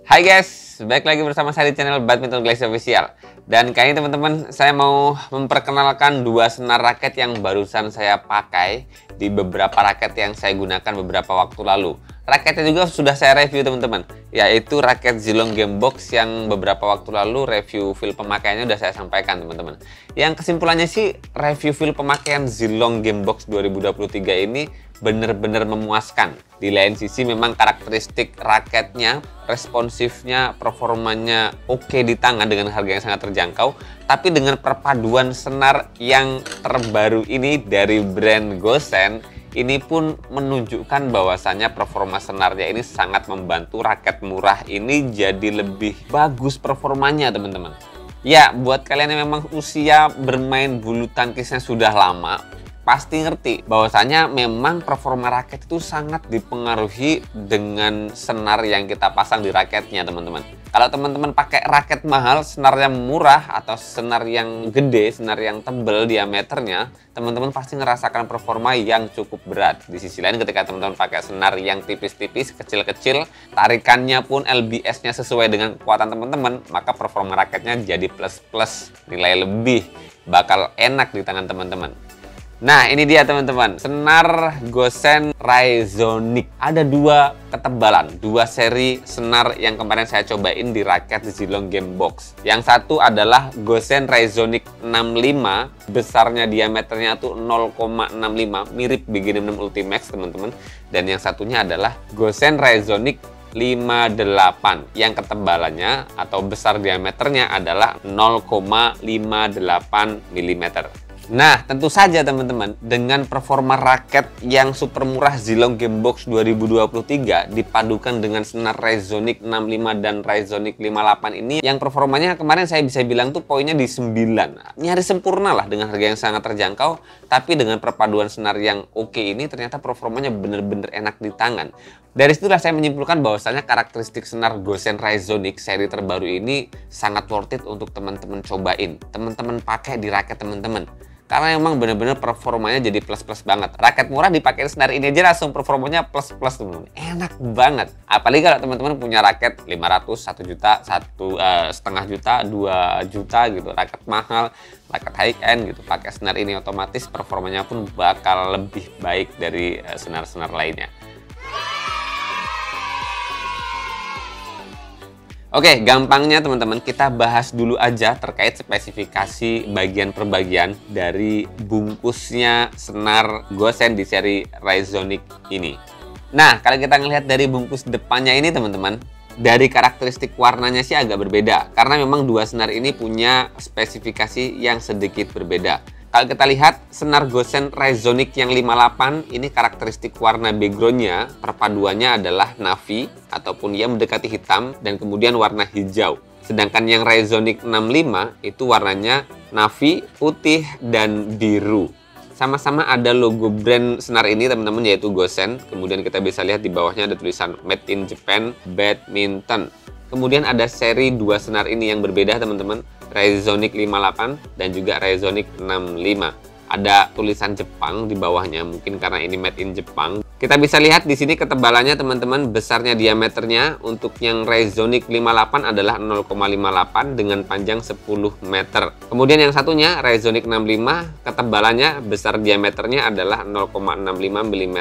Hai guys, balik lagi bersama saya di channel Badminton Galaxy Official. Dan kali ini teman-teman, saya mau memperkenalkan dua senar raket yang barusan saya pakai di beberapa raket yang saya gunakan beberapa waktu lalu. Raketnya juga sudah saya review teman-teman, yaitu raket Zilong Gamebox yang beberapa waktu lalu review feel pemakaiannya sudah saya sampaikan teman-teman. Yang kesimpulannya sih, review feel pemakaian Zilong Gamebox 2023 ini benar-benar memuaskan. Di lain sisi memang karakteristik raketnya, responsifnya, performanya oke di tangan dengan harga yang sangat terjangkau. Tapi dengan perpaduan senar yang terbaru ini dari brand Gosen, ini pun menunjukkan bahwasannya performa senarnya ini sangat membantu raket murah ini jadi lebih bagus performanya teman-teman. Ya, buat kalian yang memang usia bermain bulu tangkisnya sudah lama, pasti ngerti bahwasanya memang performa raket itu sangat dipengaruhi dengan senar yang kita pasang di raketnya teman-teman. Kalau teman-teman pakai raket mahal, senar yang murah atau senar yang gede, senar yang tebel diameternya, teman-teman pasti ngerasakan performa yang cukup berat. Di sisi lain ketika teman-teman pakai senar yang tipis-tipis, kecil-kecil, tarikannya pun LBS-nya sesuai dengan kekuatan teman-teman, maka performa raketnya jadi plus-plus, nilai lebih, bakal enak di tangan teman-teman. Nah, ini dia teman-teman, senar Gosen Raizonic. Ada dua ketebalan, dua seri senar yang kemarin saya cobain di raket Zilong Gamebox. Yang satu adalah Gosen Raizonic 65, besarnya diameternya tuh 0,65, mirip Beginner 6 Ultimax teman-teman. Dan yang satunya adalah Gosen Raizonic 58 yang ketebalannya atau besar diameternya adalah 0,58 mm. Nah, tentu saja teman-teman, dengan performa raket yang super murah Zilong Gamebox 2023 dipadukan dengan senar Raizonic 65 dan Raizonic 58 ini yang performanya kemarin saya bisa bilang tuh poinnya di 9. Nyaris sempurna lah dengan harga yang sangat terjangkau, tapi dengan perpaduan senar yang oke ini ternyata performanya bener-bener enak di tangan. Dari situlah saya menyimpulkan bahwasanya karakteristik senar Gosen Raizonic seri terbaru ini sangat worth it untuk teman-teman cobain. Teman-teman pakai di raket teman-teman. Karena memang bener-bener performanya jadi plus-plus banget. Raket murah dipakai senar ini aja langsung performanya plus-plus teman-teman. Enak banget. Apalagi kalau teman-teman punya raket 500, 1 juta, 1,5 juta, 2 juta gitu. Raket mahal, raket high end gitu. Pakai senar ini otomatis performanya pun bakal lebih baik dari senar-senar lainnya. Oke, gampangnya teman-teman kita bahas dulu aja terkait spesifikasi bagian per bagian dari bungkusnya senar Gosen di seri Raizonic ini. Nah, kalau kita ngelihat dari bungkus depannya ini teman-teman, dari karakteristik warnanya sih agak berbeda. Karena memang dua senar ini punya spesifikasi yang sedikit berbeda. Kalau kita lihat senar Gosen Raizonic yang 58 ini karakteristik warna backgroundnya perpaduannya adalah navy ataupun ia mendekati hitam dan kemudian warna hijau. Sedangkan yang Raizonic 65 itu warnanya navy, putih, dan biru. Sama-sama ada logo brand senar ini teman-teman yaitu Gosen. Kemudian kita bisa lihat di bawahnya ada tulisan Made in Japan Badminton. Kemudian ada seri dua senar ini yang berbeda teman-teman, Raizonic 58 dan juga Raizonic 65. Ada tulisan Jepang di bawahnya, mungkin karena ini made in Jepang. Kita bisa lihat di sini ketebalannya teman-teman, besarnya diameternya untuk yang Raizonic 58 adalah 0,58 dengan panjang 10 meter. Kemudian yang satunya Raizonic 65, ketebalannya besar diameternya adalah 0,65 mm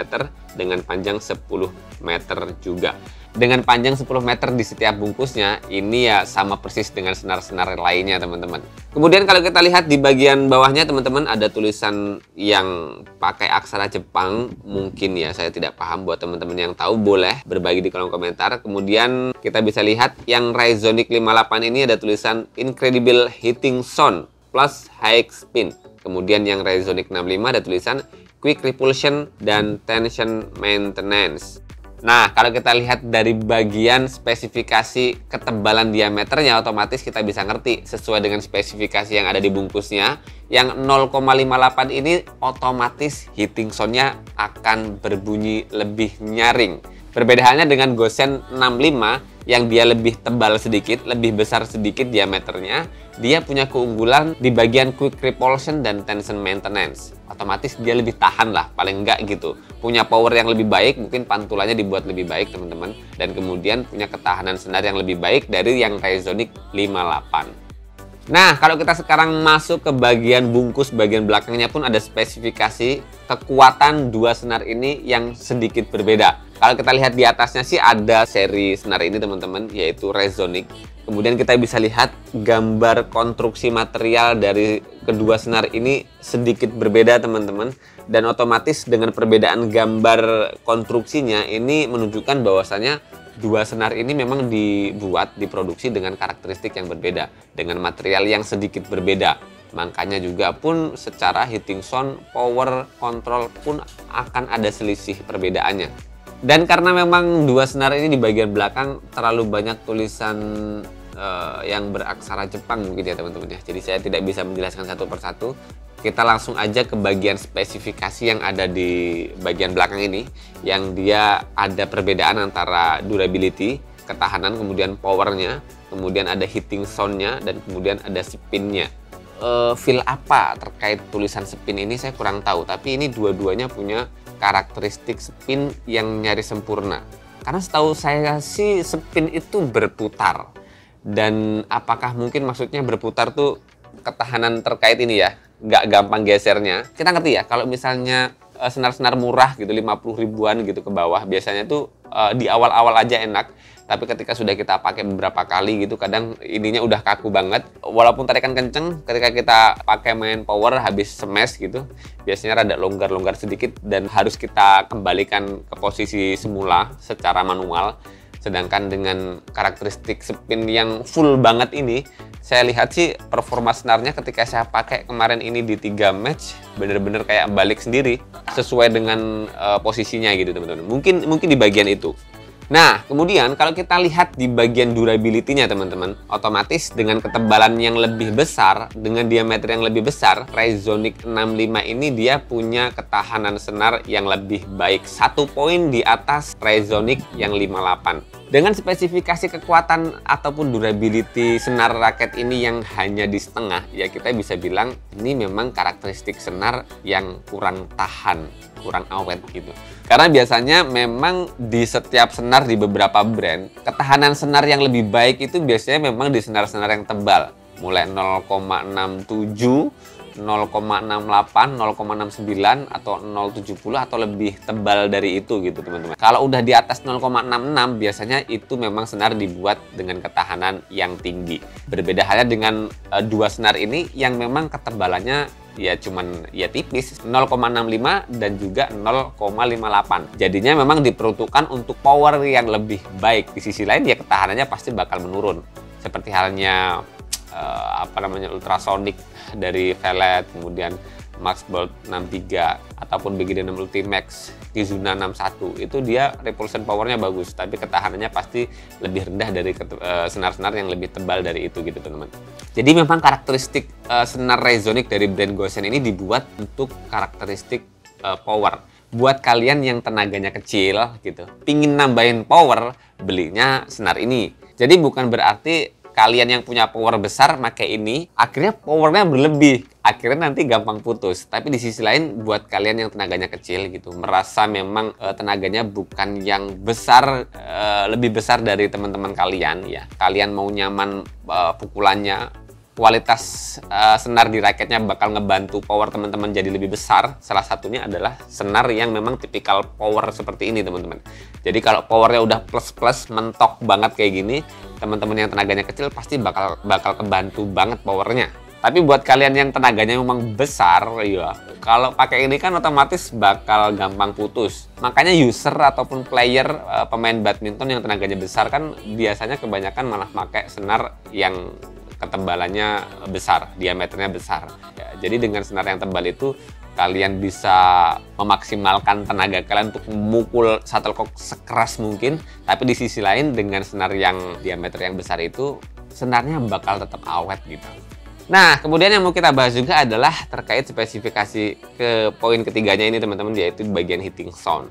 dengan panjang 10 meter juga. Dengan panjang 10 meter di setiap bungkusnya, ini ya sama persis dengan senar-senar lainnya teman-teman. Kemudian kalau kita lihat di bagian bawahnya teman-teman ada tulisan yang pakai aksara Jepang. Mungkin ya saya tidak paham, buat teman-teman yang tahu boleh berbagi di kolom komentar. Kemudian kita bisa lihat yang Raizonic 58 ini ada tulisan Incredible Hitting Sound plus High Spin. Kemudian yang Raizonic 65 ada tulisan Quick Repulsion dan Tension Maintenance. Nah, kalau kita lihat dari bagian spesifikasi ketebalan diameternya, otomatis kita bisa ngerti sesuai dengan spesifikasi yang ada di bungkusnya. Yang 0,58 ini otomatis hitting sound-nya akan berbunyi lebih nyaring. Berbeda halnya dengan Gosen 65 yang dia lebih tebal sedikit, lebih besar sedikit diameternya, dia punya keunggulan di bagian quick repulsion dan tension maintenance. Otomatis dia lebih tahan lah, paling enggak gitu. Punya power yang lebih baik, mungkin pantulannya dibuat lebih baik teman-teman. Dan kemudian punya ketahanan senar yang lebih baik dari yang Resonic 58. Nah, kalau kita sekarang masuk ke bagian bungkus, bagian belakangnya pun ada spesifikasi kekuatan dua senar ini yang sedikit berbeda. Kalau kita lihat di atasnya sih ada seri senar ini teman-teman, yaitu Resonic. Kemudian kita bisa lihat gambar konstruksi material dari kedua senar ini sedikit berbeda teman-teman. Dan otomatis dengan perbedaan gambar konstruksinya ini menunjukkan bahwasanya dua senar ini memang diproduksi dengan karakteristik yang berbeda, dengan material yang sedikit berbeda. Makanya juga pun secara heating sound, power, control pun akan ada selisih perbedaannya. Dan karena memang dua senar ini di bagian belakang terlalu banyak tulisan yang beraksara Jepang mungkin ya teman-teman ya. Jadi saya tidak bisa menjelaskan satu persatu. Kita langsung aja ke bagian spesifikasi yang ada di bagian belakang ini, yang dia ada perbedaan antara durability, ketahanan, kemudian powernya, kemudian ada heating soundnya, dan kemudian ada spinnya. Feel apa terkait tulisan spin ini saya kurang tahu, tapi ini dua-duanya punya karakteristik spin yang nyaris sempurna. Karena setahu saya sih spin itu berputar. Dan apakah mungkin maksudnya berputar tuh ketahanan terkait ini ya, nggak gampang gesernya. Kita ngerti ya, kalau misalnya senar-senar murah gitu 50 ribuan gitu ke bawah, biasanya tuh di awal-awal aja enak, tapi ketika sudah kita pakai beberapa kali gitu, kadang ininya udah kaku banget. Walaupun tarikan kenceng, ketika kita pakai main power habis smash gitu, biasanya rada longgar-longgar sedikit dan harus kita kembalikan ke posisi semula secara manual. Sedangkan dengan karakteristik spin yang full banget ini, saya lihat sih performa senarnya ketika saya pakai kemarin ini di 3 match, bener-bener kayak balik sendiri sesuai dengan posisinya gitu teman-teman. Mungkin di bagian itu. Nah, kemudian kalau kita lihat di bagian durability-nya teman-teman, otomatis dengan ketebalan yang lebih besar, dengan diameter yang lebih besar, Resonic 65 ini dia punya ketahanan senar yang lebih baik. 1 poin di atas Resonic yang 58. Dengan spesifikasi kekuatan ataupun durability senar raket ini yang hanya di setengah, ya kita bisa bilang ini memang karakteristik senar yang kurang tahan, kurang awet gitu. Karena biasanya memang di setiap senar di beberapa brand, ketahanan senar yang lebih baik itu biasanya memang di senar-senar yang tebal. Mulai 0,67, 0,68, 0,69 atau 0,70 atau lebih tebal dari itu gitu teman-teman. Kalau udah di atas 0,66 biasanya itu memang senar dibuat dengan ketahanan yang tinggi. Berbeda halnya dengan dua senar ini yang memang ketebalannya ya cuman ya tipis, 0,65 dan juga 0,58. Jadinya memang diperuntukkan untuk power yang lebih baik. Di sisi lain ya ketahanannya pasti bakal menurun. Seperti halnya ultrasonic dari Velet, kemudian Max Bolt 63 ataupun BGD6 Ultimax Kizuna 61, itu dia repulsion powernya bagus, tapi ketahanannya pasti lebih rendah dari senar-senar yang lebih tebal dari itu gitu teman-teman. Jadi memang karakteristik senar Resonic dari brand Gosen ini dibuat untuk karakteristik power. Buat kalian yang tenaganya kecil gitu, pingin nambahin power, belinya senar ini. Jadi bukan berarti kalian yang punya power besar pakai ini, akhirnya powernya berlebih, akhirnya nanti gampang putus. Tapi di sisi lain buat kalian yang tenaganya kecil gitu, merasa memang tenaganya bukan yang besar, lebih besar dari teman-teman kalian ya, kalian mau nyaman pukulannya, kualitas senar di raketnya bakal ngebantu power teman-teman jadi lebih besar. Salah satunya adalah senar yang memang tipikal power seperti ini teman-teman. Jadi kalau powernya udah plus-plus mentok banget kayak gini, teman-teman yang tenaganya kecil pasti bakal kebantu banget powernya. Tapi buat kalian yang tenaganya memang besar, ya kalau pakai ini kan otomatis bakal gampang putus. Makanya user ataupun player pemain badminton yang tenaganya besar kan biasanya kebanyakan malah pakai senar yang ketebalannya besar, diameternya besar. Ya, jadi dengan senar yang tebal itu kalian bisa memaksimalkan tenaga kalian untuk memukul shuttlecock sekeras mungkin. Tapi di sisi lain dengan senar yang diameter yang besar itu senarnya bakal tetap awet gitu. Nah, kemudian yang mau kita bahas juga adalah terkait spesifikasi ke poin ketiganya ini teman-teman, yaitu bagian heating sound.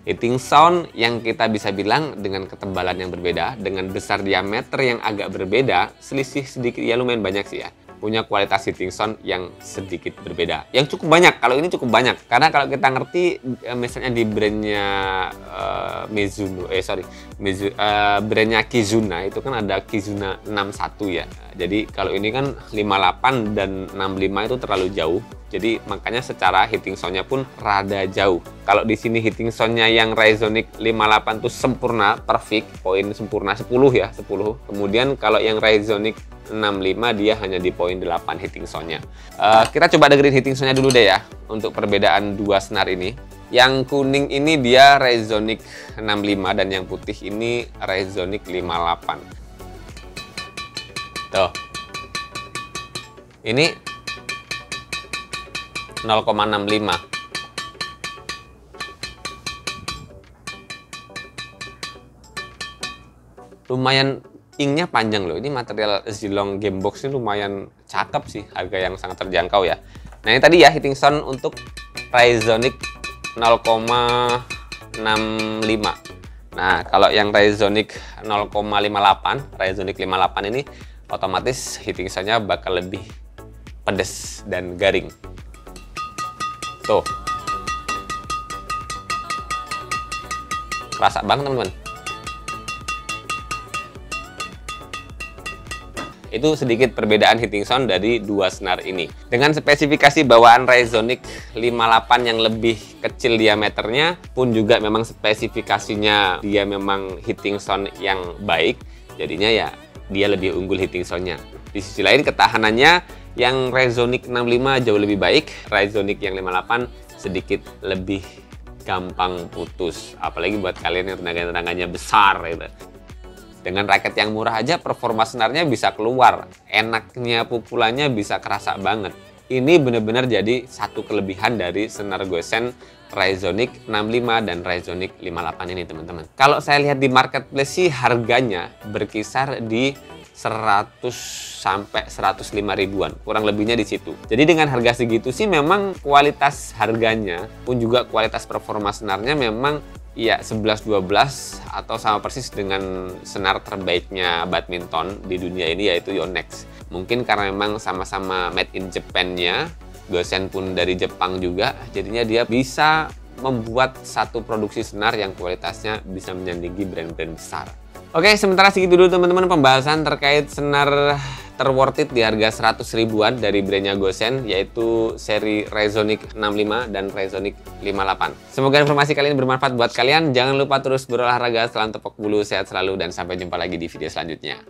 Heating sound yang kita bisa bilang dengan ketebalan yang berbeda, dengan besar diameter yang agak berbeda, selisih sedikit ya lumayan banyak sih ya. Punya kualitas heating sound yang sedikit berbeda. Yang cukup banyak, kalau ini cukup banyak. Karena kalau kita ngerti misalnya di brandnya brandnya Kizuna itu kan ada Kizuna 61 ya. Jadi kalau ini kan 58 dan 65 itu terlalu jauh. Jadi makanya secara heating sound-nya pun rada jauh. Kalau di sini heating sound-nya yang Ryzonic 58 itu sempurna, perfect, poin sempurna 10 ya, 10. Kemudian kalau yang Ryzonic 65 dia hanya di poin 8 heating sound-nya. Kita coba dengerin heating sound-nya dulu deh ya untuk perbedaan dua senar ini. Yang kuning ini dia Ryzonic 65 dan yang putih ini Ryzonic 58. Tuh. Ini 0,65. Lumayan inknya panjang loh. Ini material Zilong Gamebox ini lumayan cakep sih, harga yang sangat terjangkau ya. Nah ini tadi ya heating sound untuk Ryzonic 0,65. Nah kalau yang Ryzonic 0,58, Ryzonic 58 ini otomatis heating sound-nya bakal lebih pedes dan garing. Tuh. Kerasa banget teman-teman. Itu sedikit perbedaan heating sound dari dua senar ini. Dengan spesifikasi bawaan Ryzonic 58 yang lebih kecil diameternya pun juga memang spesifikasinya dia memang heating sound yang baik. Jadinya ya dia lebih unggul heating sound-nya. Di sisi lain ketahanannya yang Ryzonic 65 jauh lebih baik, Ryzonic yang 58 sedikit lebih gampang putus. Apalagi buat kalian yang tenaga-tenaganya besar gitu. Dengan raket yang murah aja performa senarnya bisa keluar. Enaknya pukulannya bisa kerasa banget. Ini benar-benar jadi satu kelebihan dari senar Gosen Ryzonic 65 dan Ryzonic 58 ini teman-teman. Kalau saya lihat di marketplace sih harganya berkisar di 100 sampai 105 ribuan, kurang lebihnya di situ. Jadi dengan harga segitu sih memang kualitas harganya pun juga kualitas performa senarnya memang ya 11-12 atau sama persis dengan senar terbaiknya badminton di dunia ini yaitu Yonex. Mungkin karena memang sama-sama made in Japan-nya, Gosen pun dari Jepang juga, jadinya dia bisa membuat satu produksi senar yang kualitasnya bisa menyandingi brand-brand besar. Oke, sementara segitu dulu teman-teman pembahasan terkait senar terworth it di harga 100 ribuan dari brandnya Gosen, yaitu seri Ryzonic 65 dan Ryzonic 58. Semoga informasi kali ini bermanfaat buat kalian. Jangan lupa terus berolahraga, salam tepuk bulu, sehat selalu, dan sampai jumpa lagi di video selanjutnya.